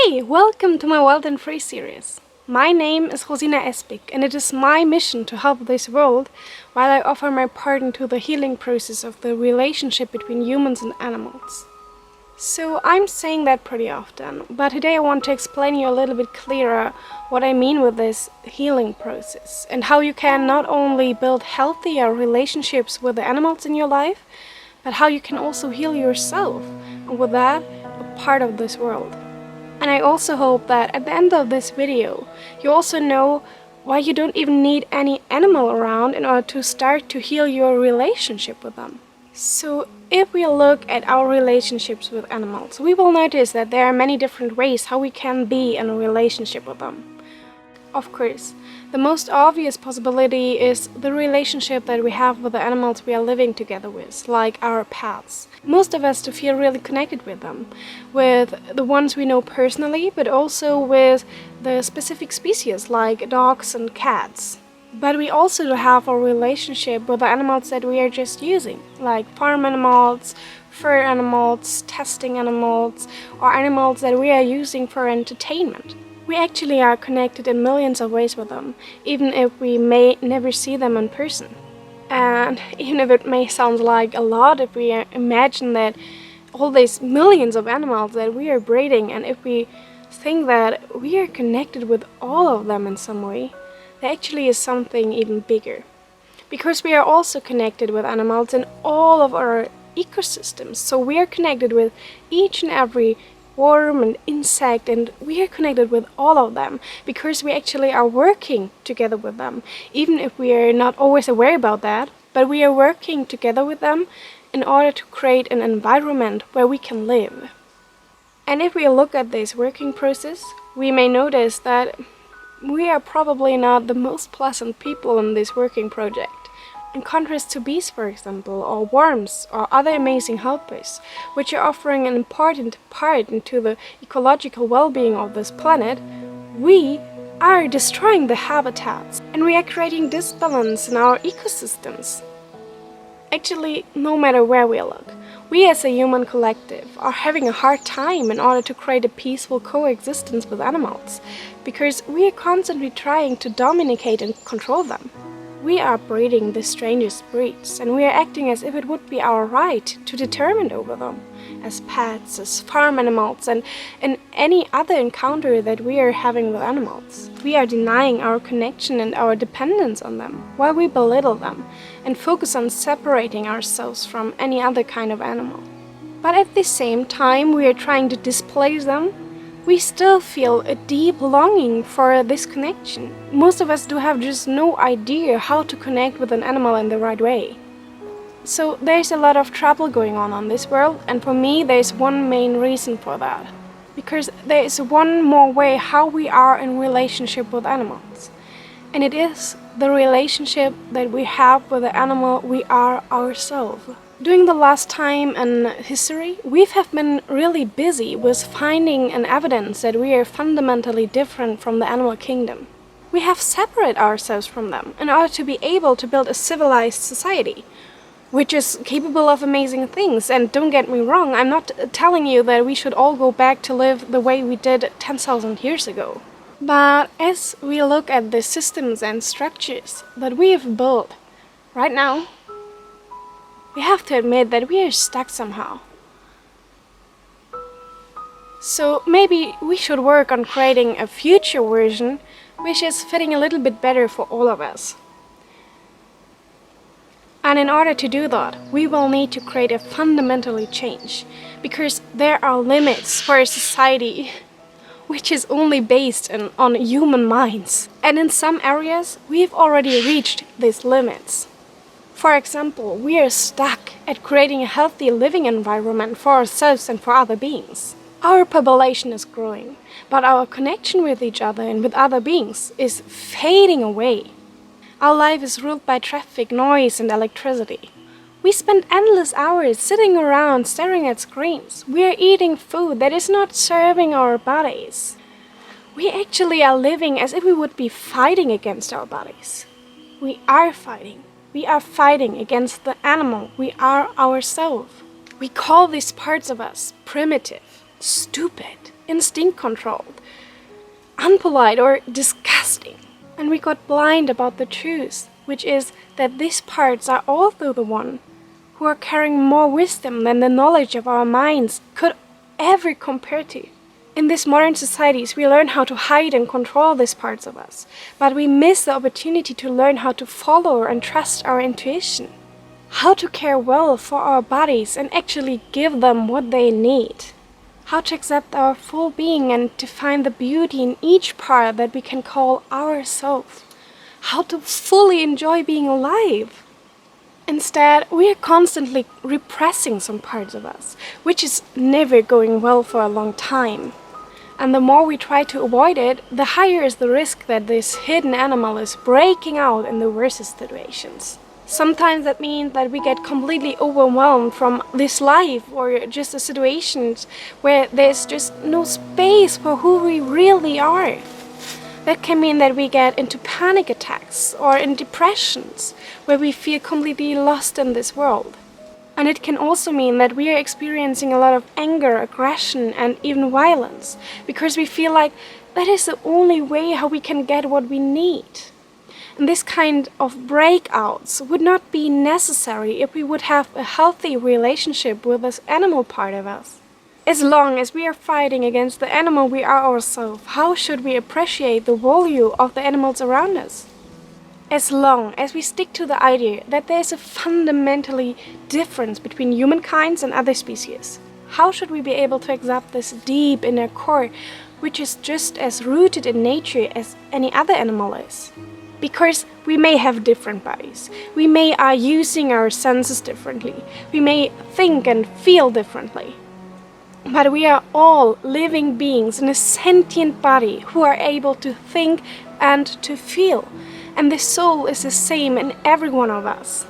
Hey, welcome to my Wild and Free series. My name is Siine, and it is my mission to help this world while I offer my part into the healing process of the relationship between humans and animals. So I'm saying that pretty often, but today I want to explain you a little bit clearer what I mean with this healing process and how you can not only build healthier relationships with the animals in your life, but how you can also heal yourself, and with that, a part of this world. And I also hope that at the end of this video, you also know why you don't even need any animal around in order to start to heal your relationship with them. So if we look at our relationships with animals, we will notice that there are many different ways how we can be in a relationship with them. Of course, the most obvious possibility is the relationship that we have with the animals we are living together with, like our pets. Most of us do feel really connected with them, with the ones we know personally, but also with the specific species like dogs and cats. But we also do have a relationship with the animals that we are just using, like farm animals, fur animals, testing animals, or animals that we are using for entertainment. We actually are connected in millions of ways with them, even if we may never see them in person. And even if it may sound like a lot, if we imagine that all these millions of animals that we are breeding, and if we think that we are connected with all of them in some way, there actually is something even bigger. Because we are also connected with animals in all of our ecosystems, so we are connected with each and every worm and insect, and we are connected with all of them because we actually are working together with them, even if we are not always aware about that, but we are working together with them in order to create an environment where we can live. And if we look at this working process, we may notice that we are probably not the most pleasant people in this working project. In contrast to bees, for example, or worms, or other amazing helpers, which are offering an important part into the ecological well-being of this planet, we are destroying the habitats, and we are creating disbalance in our ecosystems. Actually, no matter where we look, we as a human collective are having a hard time in order to create a peaceful coexistence with animals, because we are constantly trying to dominate and control them. We are breeding the strangest breeds, and we are acting as if it would be our right to determine over them, as pets, as farm animals, and in any other encounter that we are having with animals. We are denying our connection and our dependence on them, while we belittle them and focus on separating ourselves from any other kind of animal. But at the same time we are trying to displace them, we still feel a deep longing for this connection. Most of us do have just no idea how to connect with an animal in the right way. So there's a lot of trouble going on this world, and for me there's one main reason for that. Because there is one more way how we are in relationship with animals. And it is the relationship that we have with the animal we are ourselves. During the last time in history, we have been really busy with finding an evidence that we are fundamentally different from the animal kingdom. We have separated ourselves from them in order to be able to build a civilized society, which is capable of amazing things. And don't get me wrong, I'm not telling you that we should all go back to live the way we did 10,000 years ago. But as we look at the systems and structures that we have built right now, we have to admit that we are stuck somehow. So maybe we should work on creating a future version which is fitting a little bit better for all of us. And in order to do that, we will need to create a fundamentally change, because there are limits for a society which is only based on human minds. And in some areas, we've already reached these limits. For example, we are stuck at creating a healthy living environment for ourselves and for other beings. Our population is growing, but our connection with each other and with other beings is fading away. Our life is ruled by traffic, noise, and electricity. We spend endless hours sitting around staring at screens. We are eating food that is not serving our bodies. We actually are living as if we would be fighting against our bodies. We are fighting. We are fighting against the animal we are ourselves. We call these parts of us primitive. stupid, instinct-controlled, unpolite, or disgusting. And we got blind about the truth, which is that these parts are also the one who are carrying more wisdom than the knowledge of our minds could ever compare to. In these modern societies, we learn how to hide and control these parts of us, but we miss the opportunity to learn how to follow and trust our intuition, how to care well for our bodies and actually give them what they need, how to accept our full being and to find the beauty in each part that we can call ourselves, how to fully enjoy being alive. Instead, we are constantly repressing some parts of us, which is never going well for a long time. And the more we try to avoid it, the higher is the risk that this hidden animal is breaking out in the worst situations. Sometimes that means that we get completely overwhelmed from this life or just the situations where there's just no space for who we really are. That can mean that we get into panic attacks or in depressions where we feel completely lost in this world. And it can also mean that we are experiencing a lot of anger, aggression, and even violence because we feel like that is the only way how we can get what we need. And this kind of breakouts would not be necessary if we would have a healthy relationship with this animal part of us. As long as we are fighting against the animal we are ourselves, how should we appreciate the value of the animals around us? As long as we stick to the idea that there is a fundamentally difference between humankind and other species, how should we be able to accept this deep inner core, which is just as rooted in nature as any other animal is? Because we may have different bodies, we may are using our senses differently, we may think and feel differently. But we are all living beings in a sentient body who are able to think and to feel. And the soul is the same in every one of us.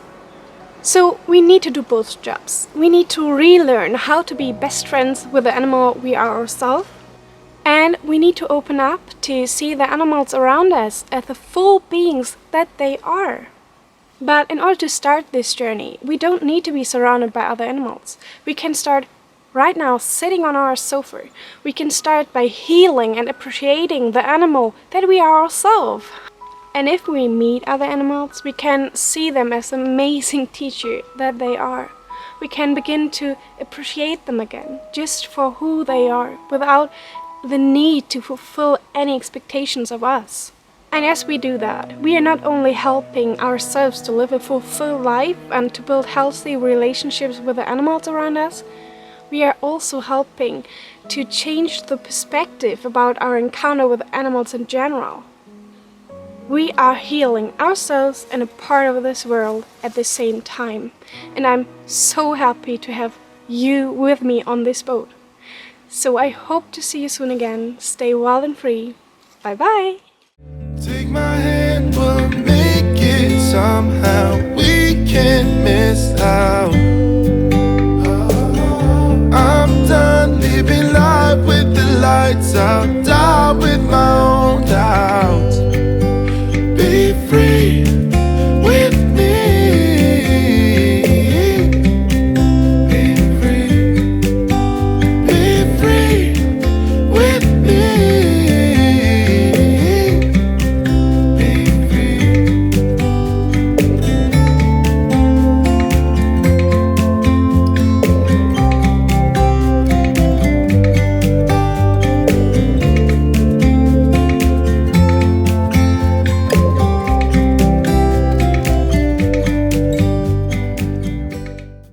So we need to do both jobs. We need to relearn how to be best friends with the animal we are ourselves. And we need to open up to see the animals around us as the full beings that they are. But in order to start this journey, we don't need to be surrounded by other animals. We can start right now sitting on our sofa. We can start by healing and appreciating the animal that we are ourselves. And if we meet other animals, we can see them as the amazing teacher that they are. We can begin to appreciate them again, just for who they are, without the need to fulfill any expectations of us. And as we do that, we are not only helping ourselves to live a fulfilled life and to build healthy relationships with the animals around us, we are also helping to change the perspective about our encounter with animals in general. We are healing ourselves and a part of this world at the same time. And I'm so happy to have you with me on this boat. So I hope to see you soon again. Stay wild and free. Bye bye. Take my hand, we'll make it somehow. We can't miss out.